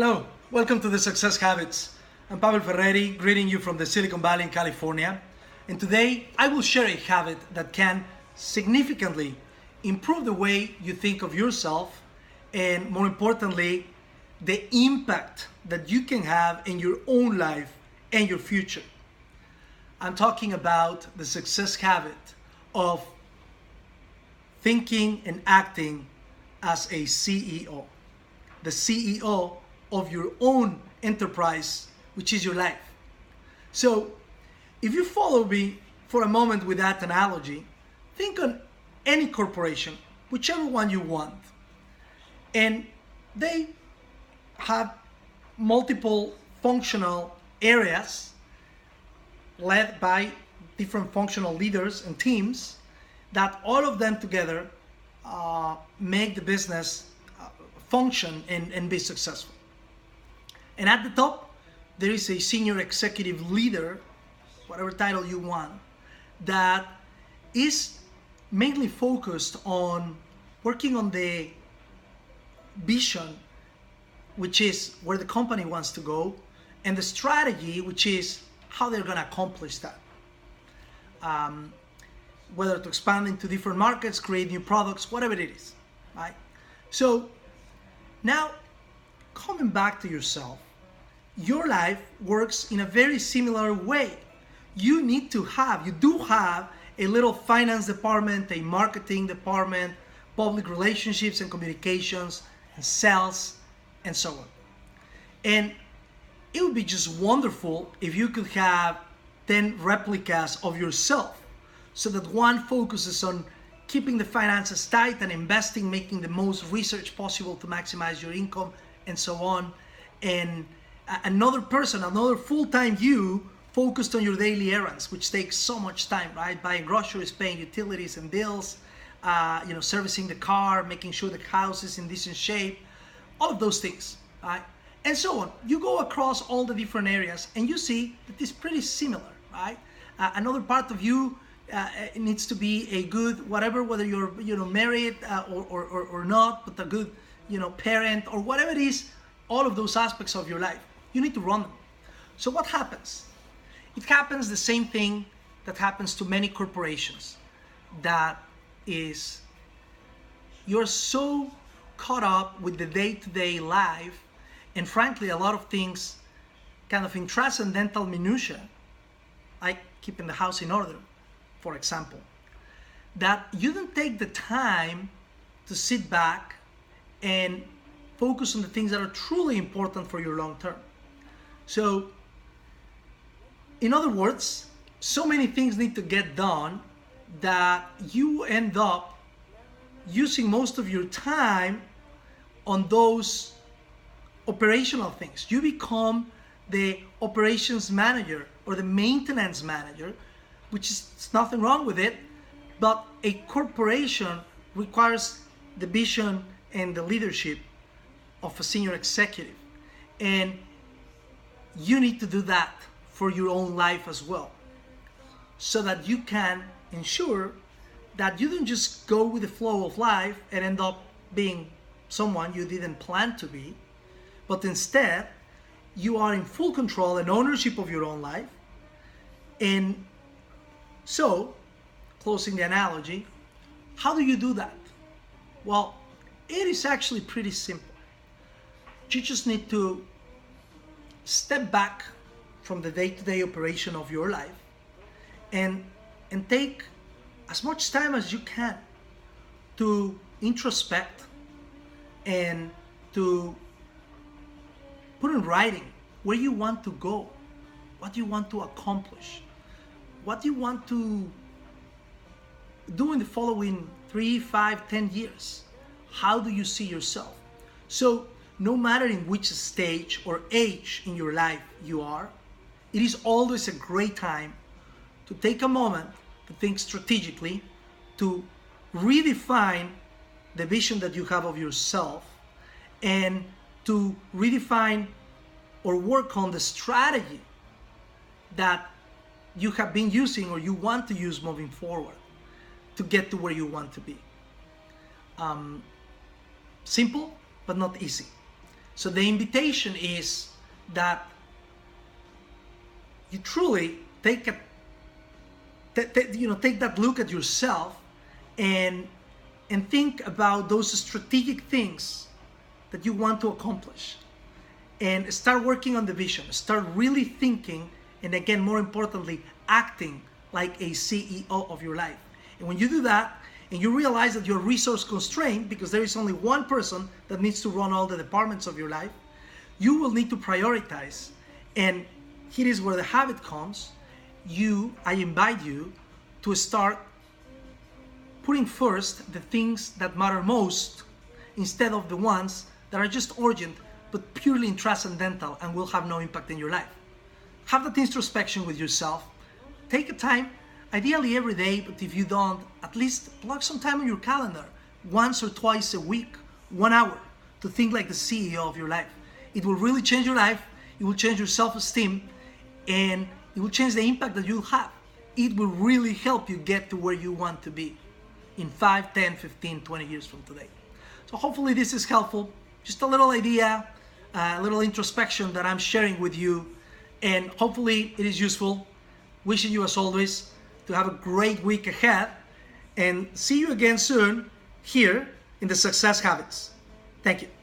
Hello, welcome to the Success Habits. I'm Pavel Ferreri, greeting you from the Silicon Valley in California. And today I will share a habit that can significantly improve the way you think of yourself and, more importantly, the impact that you can have in your own life and your future. I'm talking about the success habit of thinking and acting as a CEO, the CEO of your own enterprise, which is your life. So if you follow me for a moment with that analogy, think on any corporation, whichever one you want, and they have multiple functional areas led by different functional leaders and teams that all of them together make the business function and be successful. And at the top, there is a senior executive leader, whatever title you want, that is mainly focused on working on the vision, which is where the company wants to go, and the strategy, which is how they're going to accomplish that. Whether to expand into different markets, create new products, whatever it is, right? So now, coming back to yourself, your life works in a very similar way. You do have a little finance department, a marketing department, public relationships and communications, and sales, and so on. And it would be just wonderful if you could have 10 replicas of yourself, so that one focuses on keeping the finances tight and investing, making the most research possible to maximize your income, and so on. And another person, another full-time you, focused on your daily errands, which takes so much time, right? Buying groceries, paying utilities and bills, servicing the car, making sure the house is in decent shape, all of those things, right? And so on. You go across all the different areas and you see that it's pretty similar, right? Another part of you needs to be a good whatever, whether you're married or not, but a good parent or whatever it is. All of those aspects of your life, you need to run them. So what happens? It happens the same thing that happens to many corporations. That is, you're so caught up with the day-to-day life, and frankly, a lot of things kind of in transcendental minutia, like keeping the house in order, for example, that you don't take the time to sit back and focus on the things that are truly important for your long term. So, in other words, so many things need to get done that you end up using most of your time on those operational things. You become the operations manager or the maintenance manager, which is nothing wrong with it, but a corporation requires the vision and the leadership of a senior executive. And you need to do that for your own life as well, so that you can ensure that you don't just go with the flow of life and end up being someone you didn't plan to be, but instead you are in full control and ownership of your own life. And so, closing the analogy, how do you do that? Well, it is actually pretty simple. You just need to step back from the day-to-day operation of your life and take as much time as you can to introspect and to put in writing where you want to go, what you want to accomplish, what you want to do in the following 3, 5, 10 years. How do you see yourself? So no matter in which stage or age in your life you are, it is always a great time to take a moment to think strategically, to redefine the vision that you have of yourself, and to redefine or work on the strategy that you have been using or you want to use moving forward to get to where you want to be. Simple, but not easy. So the invitation is that you truly take that look at yourself and think about those strategic things that you want to accomplish, and start working on the vision. Start really thinking, and again, more importantly, acting like a CEO of your life. And when you do that, and you realize that you're resource constrained because there is only one person that needs to run all the departments of your life, you will need to prioritize. And here is where the habit comes. I invite you to start putting first the things that matter most instead of the ones that are just urgent but purely transcendental and will have no impact in your life. Have that introspection with yourself. Take a time, ideally every day, but if you don't, at least block some time on your calendar, once or twice a week, 1 hour, to think like the CEO of your life. It will really change your life, it will change your self-esteem, and it will change the impact that you'll have. It will really help you get to where you want to be in 5, 10, 15, 20 years from today. So hopefully this is helpful. Just a little idea, a little introspection that I'm sharing with you, and hopefully it is useful. Wishing you, as always, to have a great week ahead, and see you again soon here in the Success Habits. Thank you.